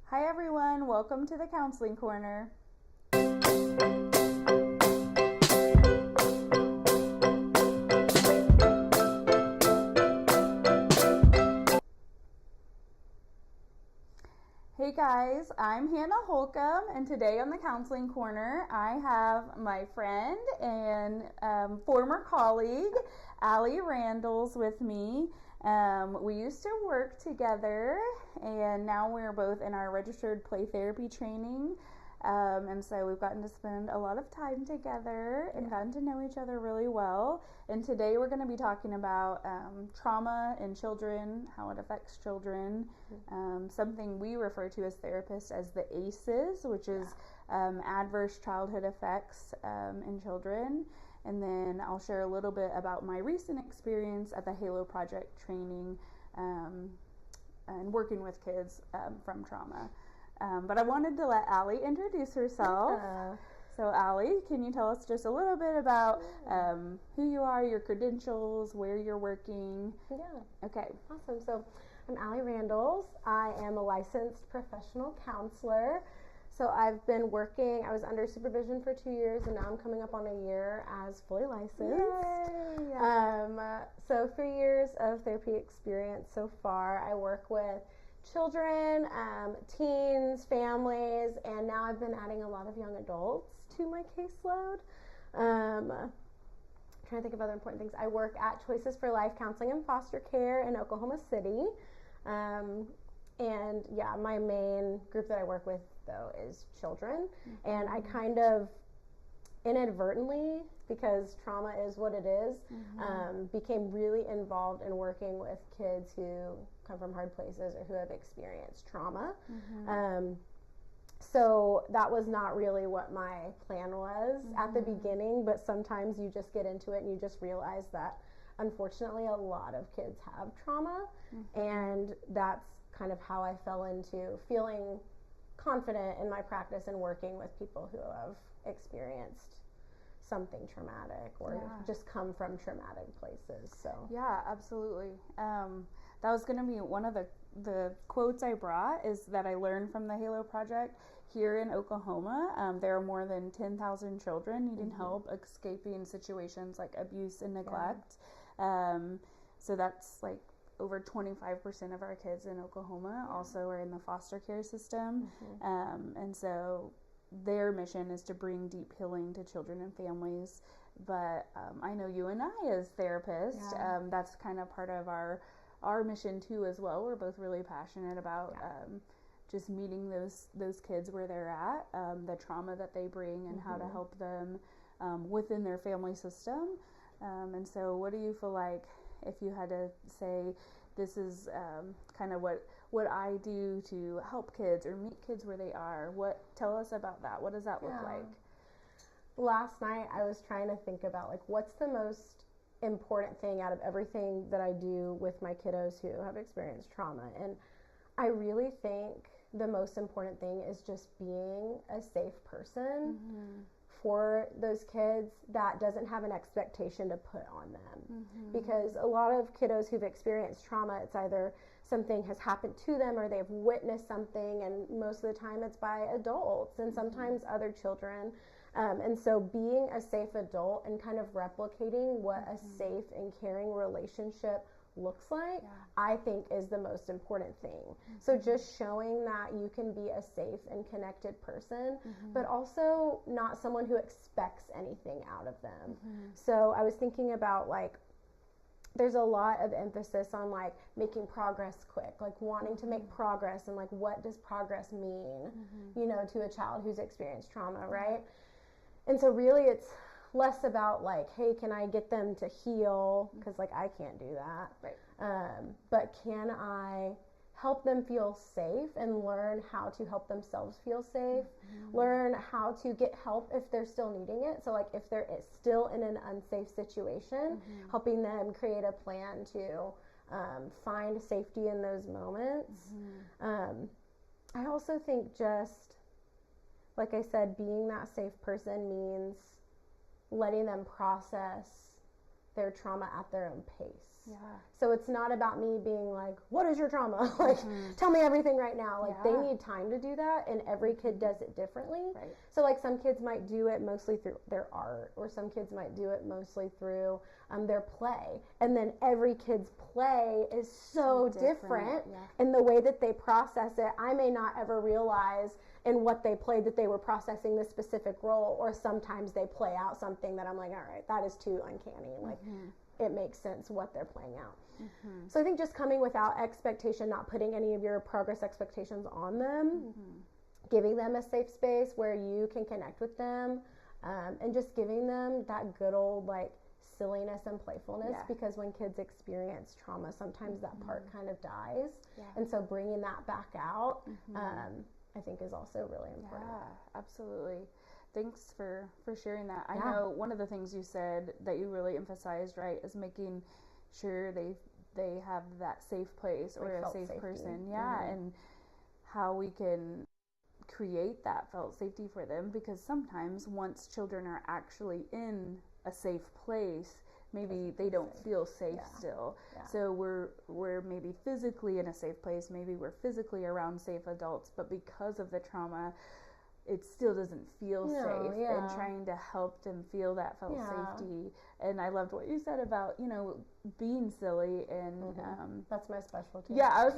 Hi everyone, welcome to the Counseling Corner. Hey guys, I'm Hannah Holcomb, and today on the Counseling Corner I have my friend and former colleague, Allie Randels, with me. We used to work together, and now we're both in our registered play therapy training. And so we've gotten to spend a lot of time together and gotten to know each other really well. And today we're going to be talking about trauma in children, how it affects children, something we refer to as therapists as the ACEs, which is adverse childhood effects in children. And then I'll share a little bit about my recent experience at the Halo Project training and working with kids from trauma. But I wanted to let Allie introduce herself. Yeah. So Allie, can you tell us just a little bit about who you are, your credentials, where you're working? Yeah. Okay. Awesome. So I'm Allie Randels. I am a licensed professional counselor. So I've been working, I was under supervision for 2 years, and now I'm coming up on a year as fully licensed. Yay! So 3 years of therapy experience so far. I work with children, teens, families, and now I've been adding a lot of young adults to my caseload. Trying to think of other important things. I work at Choices for Life Counseling and Foster Care in Oklahoma City. And yeah, my main group that I work with, though, is children. Mm-hmm. And I kind of inadvertently, because trauma is what it is, became really involved in working with kids who come from hard places or who have experienced trauma. So that was not really what my plan was at the beginning, but sometimes you just get into it and you just realize that unfortunately a lot of kids have trauma, and that's kind of how I fell into feeling confident in my practice and working with people who have experienced something traumatic or just come from traumatic places. So yeah, absolutely. That was going to be one of the quotes I brought, is that I learned from the Halo Project here in Oklahoma. There are more than 10,000 children needing help escaping situations like abuse and neglect. So that's like over 25% of our kids in Oklahoma also are in the foster care system. And so their mission is to bring deep healing to children and families. But I know you and I as therapists, that's kind of part of our mission too as well. We're both really passionate about just meeting those kids where they're at, the trauma that they bring, and how to help them within their family system. And so what do you feel like, if you had to say, this is kind of what I do to help kids or meet kids where they are, tell us about that. What does that look like? Last night I was trying to think about, like, what's the most important thing out of everything that I do with my kiddos who have experienced trauma. And I really think the most important thing is just being a safe person for those kids that doesn't have an expectation to put on them. Because a lot of kiddos who've experienced trauma, it's either something has happened to them or they've witnessed something, and most of the time it's by adults and sometimes other children. And so being a safe adult and kind of replicating what a safe and caring relationship looks like, I think is the most important thing. So just showing that you can be a safe and connected person, but also not someone who expects anything out of them. So I was thinking about, like, there's a lot of emphasis on, like, making progress quick, like wanting to make progress, and like, what does progress mean, you know, to a child who's experienced trauma, right? And so really it's less about, like, hey, can I get them to heal? Because, like, I can't do that. Right. But can I help them feel safe and learn how to help themselves feel safe, learn how to get help if they're still needing it. So, like, if they're still in an unsafe situation, helping them create a plan to find safety in those moments. I also think, just like I said, being that safe person means letting them process their trauma at their own pace. Yeah. So it's not about me being like, what is your trauma? Like, tell me everything right now. Like, they need time to do that, and every kid does it differently. Right. So, like, some kids might do it mostly through their art, or some kids might do it mostly through their play. And then every kid's play is so different in the way that they process it. I may not ever realize in what they played that they were processing this specific role, or sometimes they play out something that I'm like, all right, that is too uncanny. Like, it makes sense what they're playing out. So I think just coming without expectation, not putting any of your progress expectations on them, giving them a safe space where you can connect with them, and just giving them that good old like silliness and playfulness, because when kids experience trauma, sometimes that part kind of dies. And so bringing that back out, I think is also really important. Yeah, absolutely. Thanks for sharing that. I know one of the things you said that you really emphasized, right, is making sure they have that safe place or a safe person. And how we can create that felt safety for them, because sometimes once children are actually in a safe place, maybe they don't feel safe still. So we're maybe physically in a safe place, maybe we're physically around safe adults, but because of the trauma, it still doesn't feel safe, and trying to help them feel that felt safety. And I loved what you said about, being silly, and that's my specialty. Yeah, I was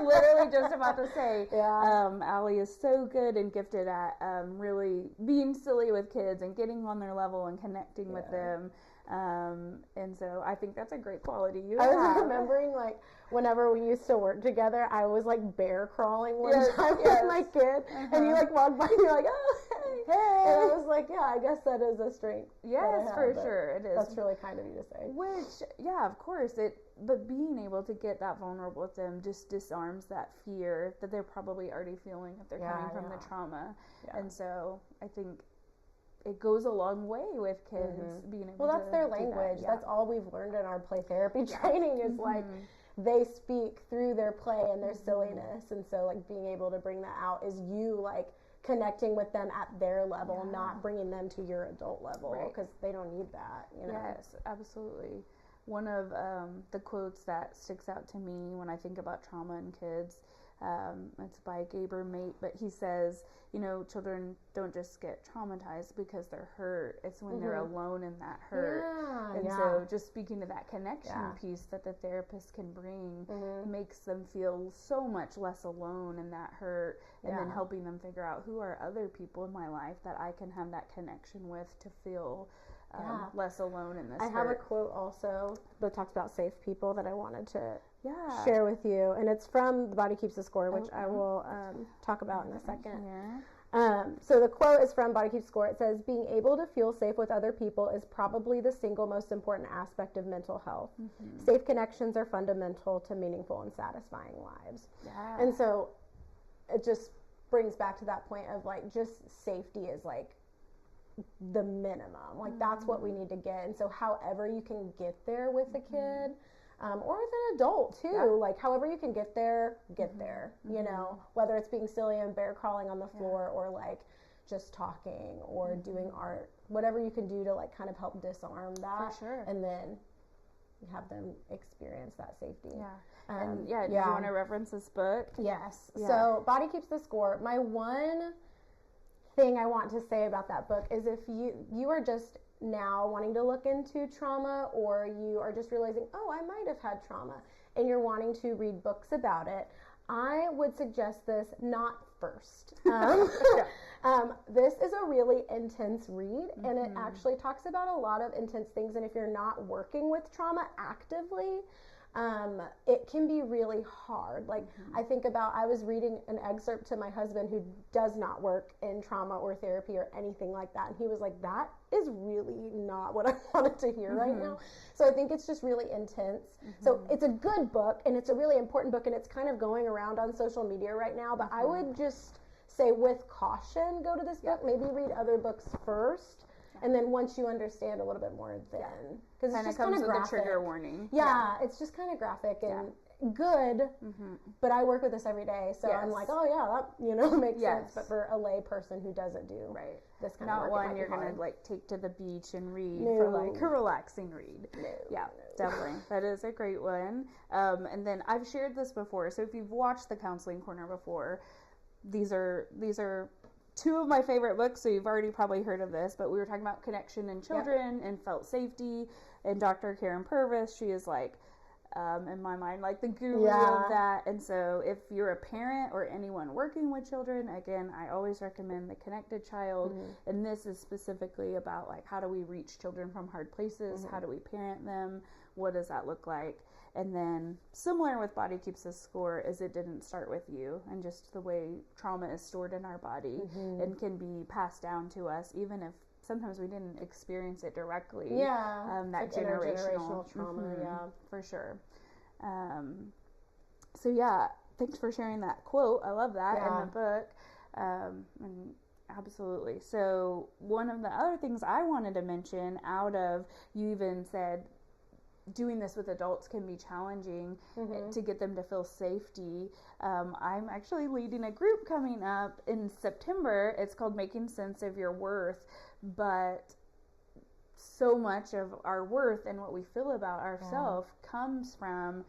literally just about to say, Allie is so good and gifted at really being silly with kids and getting on their level and connecting with them. And so I think that's a great quality you have. I was remembering, like, whenever we used to work together, I was like bear crawling one time with my kid, and you like walk by and you're like, oh, hey. And I was like, yeah, I guess that is a strength. Yes, for sure, it is. That's really kind of you to say. Which, of course, but being able to get that vulnerable with them just disarms that fear that they're probably already feeling if they're coming from the trauma. And so I think it goes a long way with kids being able to. Well, that's their language. That's all we've learned in our play therapy training is like they speak through their play and their silliness, and so like being able to bring that out is you like connecting with them at their level, not bringing them to your adult level, because they don't need that. Yes, absolutely. One of the quotes that sticks out to me when I think about trauma in kids, it's by Gaber Mate, but he says, children don't just get traumatized because they're hurt. It's when they're alone in that hurt. So just speaking to that connection piece that the therapist can bring makes them feel so much less alone in that hurt, and then helping them figure out who are other people in my life that I can have that connection with to feel less alone in this hurt. I have a quote also that talks about safe people that I wanted to share with you, and it's from The Body Keeps the Score, which I will talk about in a second. So the quote is from Body Keeps the Score. It says, being able to feel safe with other people is probably the single most important aspect of mental health. Safe connections are fundamental to meaningful and satisfying lives. And so it just brings back to that point of like just safety is like the minimum. Like that's what we need to get. And so however you can get there with a kid, or with an adult too, like however you can get there, whether it's being silly and bear crawling on the floor, or like just talking or doing art, whatever you can do to like kind of help disarm that, and then have them experience that safety. Do you want to reference this book? Yes. So Body Keeps the Score. My one thing I want to say about that book is if you are just now wanting to look into trauma, or you are just realizing, oh, I might have had trauma, and you're wanting to read books about it, I would suggest this not first. This is a really intense read, and it actually talks about a lot of intense things, and if you're not working with trauma actively, it can be really hard. Like I think about, I was reading an excerpt to my husband who does not work in trauma or therapy or anything like that, and he was like, that is really not what I wanted to hear right now. So I think it's just really intense. So it's a good book, and it's a really important book, and it's kind of going around on social media right now, but I would just say with caution, go to this book, maybe read other books first. And then once you understand a little bit more, then because it's just kind of graphic. The trigger warning. It's just kind of graphic, and good, but I work with this every day, so I'm like, oh yeah, that makes sense. But for a lay person who doesn't do this kind of work, not one you're gonna like take to the beach and read for like a relaxing read. Definitely, that is a great one. And then I've shared this before, so if you've watched the Counseling Corner before, these are two of my favorite books, so you've already probably heard of this, but we were talking about connection in children and felt safety, and Dr. Karen Purvis, she is like, in my mind, like the guru of that. And so if you're a parent or anyone working with children, again, I always recommend The Connected Child. And this is specifically about like, how do we reach children from hard places? How do we parent them? What does that look like? And then similar with Body Keeps the Score is it didn't start with you, and just the way trauma is stored in our body and can be passed down to us, even if sometimes we didn't experience it directly. That like generational trauma, for sure. So thanks for sharing that quote. I love that in the book. And absolutely. So one of the other things I wanted to mention, out of, you even said doing this with adults can be challenging to get them to feel safety. I'm actually leading a group coming up in September. It's called Making Sense of Your Worth. But so much of our worth and what we feel about ourselves comes from,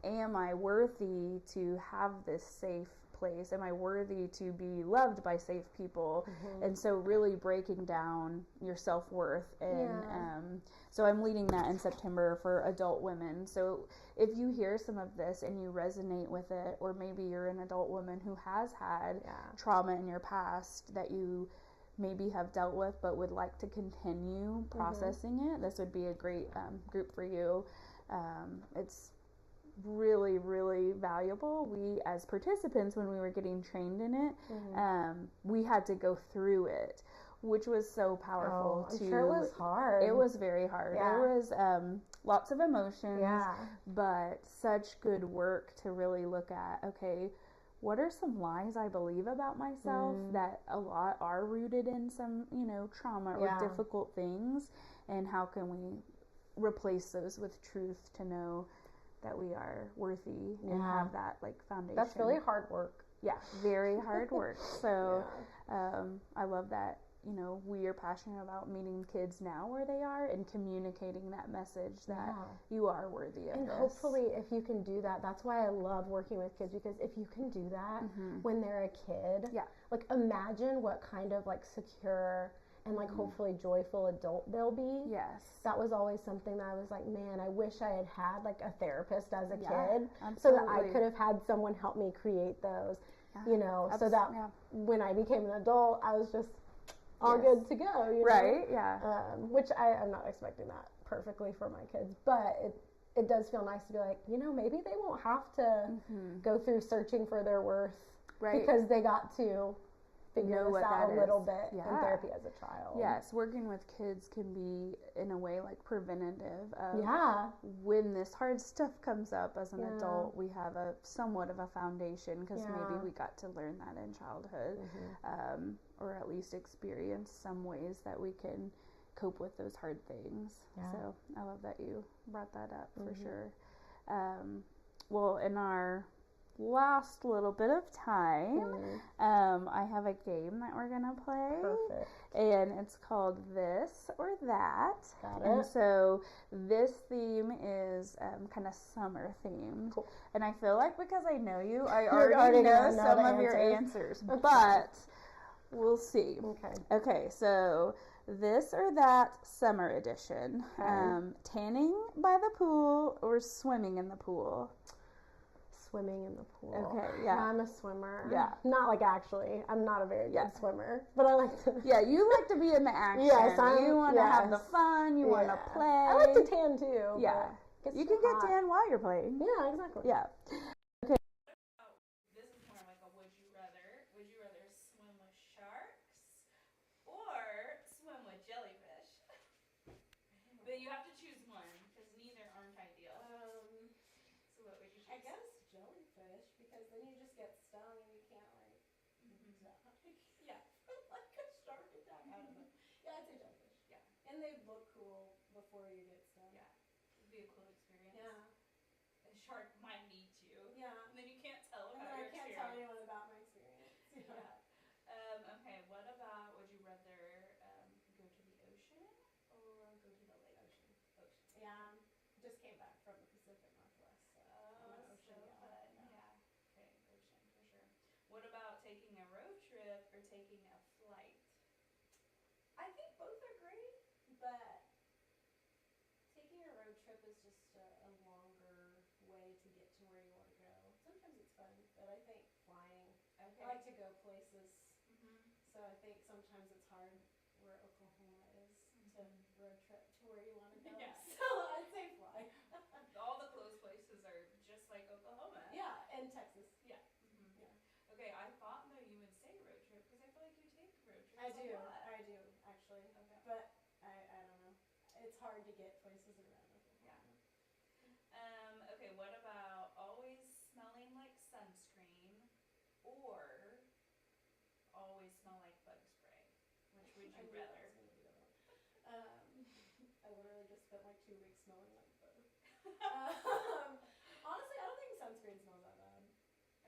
am I worthy to have this safe place? Am I worthy to be loved by safe people? And so really breaking down your self-worth. And so I'm leading that in September for adult women. So if you hear some of this and you resonate with it, or maybe you're an adult woman who has had trauma in your past that you maybe have dealt with but would like to continue processing it, this would be a great group for you. It's really, really valuable. We, as participants, when we were getting trained in it, we had to go through it, which was so powerful. I'm sure it was hard. It was very hard. There was lots of emotions, but such good work to really look at, okay, what are some lies I believe about myself that a lot are rooted in some, trauma or difficult things, and how can we replace those with truth to know that we are worthy and have that like foundation. That's really hard work. Yeah, very hard work. So I love that, we are passionate about meeting kids now where they are and communicating that message that you are worthy of and this. Hopefully if you can do that, that's why I love working with kids, because if you can do that when they're a kid, like imagine what kind of like secure and like hopefully joyful adult they'll be. That was always something that I was like, man, I wish I had like a therapist as a kid, so that I could have had someone help me create those, so that when I became an adult, I was just all good to go, which I'm not expecting that perfectly for my kids, but it does feel nice to be like, maybe they won't have to go through searching for their worth, because they got to figure this out a little bit in therapy as a child. Yes, working with kids can be in a way like preventative of when this hard stuff comes up as an adult, we have a somewhat of a foundation, because maybe we got to learn that in childhood, or at least experience some ways that we can cope with those hard things. So I love that you brought that up for sure. Well, in our last little bit of time, I have a game that we're gonna play. Perfect. And it's called This or That. Got it. And so this theme is kind of summer themed. Cool. And I feel like because I know you, I already know some of your answers. But we'll see. Okay, so This or That summer edition. Tanning by the pool or swimming in the pool? Swimming in the pool. Okay, yeah. I'm a swimmer. Yeah. Not like actually. I'm not a very good swimmer, but I like to. Yeah, you like to be in the action. Yes, you want to have the fun. You want to play. I like to tan too. Yeah. You can get tan while you're playing. Yeah, exactly. Yeah. Okay. This is more like a would you rather. Would you rather swim with sharks or swim with jellyfish? But you have to choose one, because neither aren't ideal. So what would you choose? I guess jellyfish, because then you just get stung and you can't like die. Yeah, like a shark attack. I don't know. Yeah, I'd say jellyfish. Yeah. And they look cool before you get stung. Yeah, it'd be a cool experience. Yeah. A shark might be taking a flight? I think both are great, but taking a road trip is just a longer way to get to where you want to go. Sometimes it's fun, but I think flying. Okay. I like to go places, so I think sometimes it's hard where Oklahoma is to road trip to where you want to go. Yeah. So I'd say fly. All the close places are just like Oklahoma. Yeah, and Texas. Yeah. Yeah. Okay, I thought though you would say road trip because I feel like you take road trips. I do. A lot. I do actually. Okay. But I don't know. It's hard to get places around Oklahoma. Okay, what about always smelling like sunscreen or always smell like bug spray? Which would I you knew that rather? was gonna be the one. I literally just spent like 2 weeks smelling like both. Honestly, I don't think sunscreen smells that bad.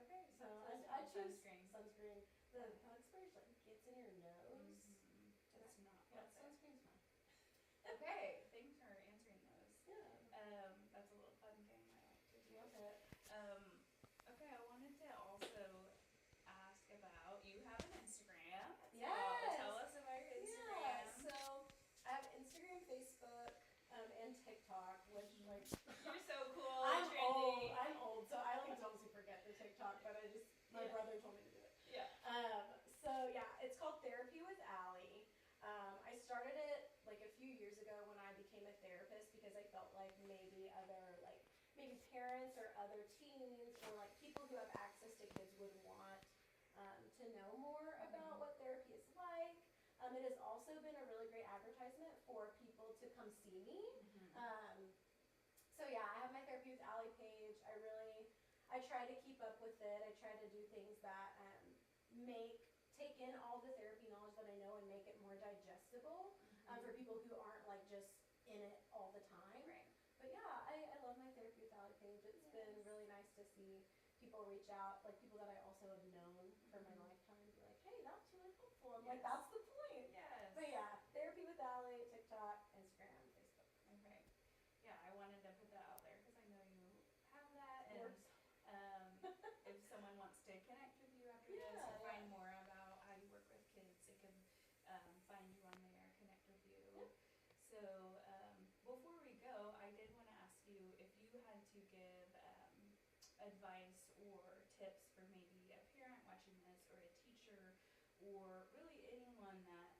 Okay, So let's I smell choose sunscreen. sunscreen. The bug spray just like gets in your nose. It's not Yeah, pleasant. sunscreen's fine. Okay, thanks for answering those. Yeah. That's a little fun game I like to do. Love it. Okay, I wanted to also ask about, you have an Instagram. Yes. Tell us about your Instagram. Yeah. So I have Instagram, Facebook, and TikTok, which like You're so cool. I'm trendy. old, so I like don't forget the TikTok, but my brother told me to do it. Yeah. So yeah, it's called Therapy with Allie. I started it like a few years ago when I became a therapist because I felt like maybe parents or other teens or like people who have access to kids would want to know more about what therapy is like. It has also been a really great advertisement for people to come see me. So yeah, I have my Therapy with Allie page. I try to keep up with it. I try to do things that take in all the therapy knowledge that I know and make it more digestible for people who aren't like just in it all the time. Right. But yeah, I love my Therapy with Allie page. It's been really nice to see people reach out, like people that I also have known for my lifetime, be like, hey, that's really helpful. I'm like, that's the point. Yes. But yeah, Therapy with Allie, TikTok, Instagram, Facebook. Okay. Yeah, I wanted to put that out there because I know you have that, and Works. if someone wants to connect with you after this or find more about how you work with kids, they can find you on there, connect with you. Yep. So before we go, I did want to ask you if you had to give advice or tips for maybe a parent watching this or a teacher or really